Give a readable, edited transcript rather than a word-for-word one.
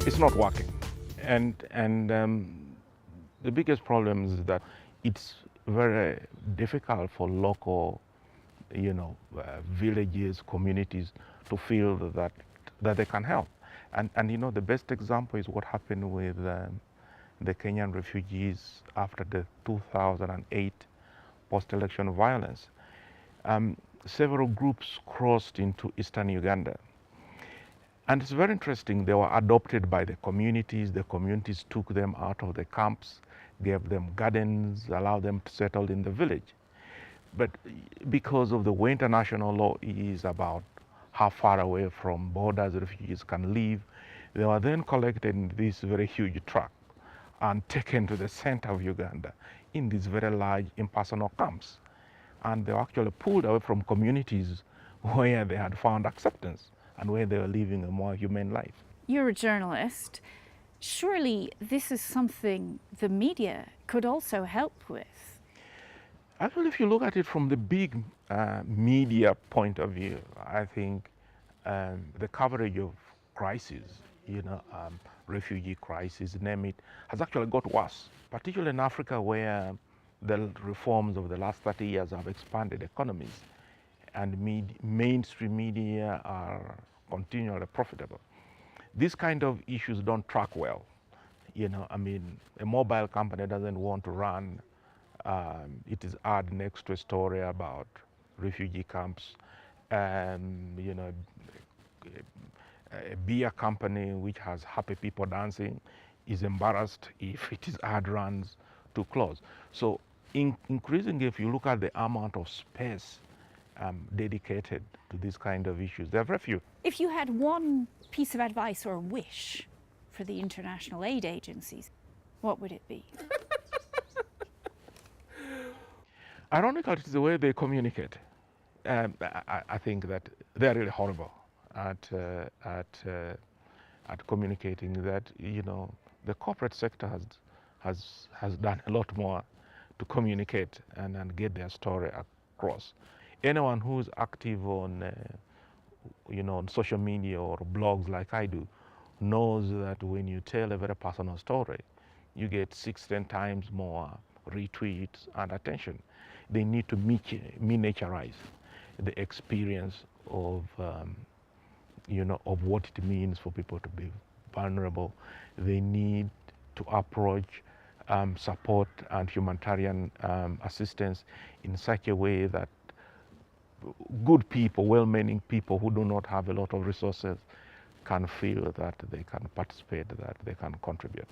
it's not working. And the biggest problem is that it's very difficult for local, villages, communities to feel that they can help. And the best example is what happened with the Kenyan refugees after the 2008 post-election violence. Several groups crossed into eastern Uganda. And it's very interesting, they were adopted by the communities took them out of the camps, gave them gardens, allowed them to settle in the village. But because of the way international law is about how far away from borders refugees can live, they were then collected in this very huge truck and taken to the center of Uganda in these very large impersonal camps. And they were actually pulled away from communities where they had found acceptance and where they were living a more humane life. You're a journalist. Surely this is something the media could also help with. Actually, if you look at it from the big media point of view, I think the coverage of crises, refugee crisis, name it, has actually got worse, particularly in Africa where the reforms of the last 30 years have expanded economies and mainstream media are continually profitable. These kind of issues don't track well. A mobile company doesn't want to run its ad next to a story about refugee camps. A beer company which has happy people dancing is embarrassed if its ad runs too close. So increasingly, if you look at the amount of space dedicated to this kind of issues, there are very few. If you had one piece of advice or wish for the international aid agencies, what would it be? Ironically, it's the way they communicate. I think that they're really horrible at communicating. That the corporate sector has done a lot more to communicate and get their story across. Anyone who's active on on social media or blogs like I do knows that when you tell a very personal story, you get 6-10 times more retweets and attention. They need to miniaturize the experience of of what it means for people to be vulnerable. They need to approach support and humanitarian assistance in such a way that good people, well-meaning people who do not have a lot of resources can feel that they can participate, that they can contribute.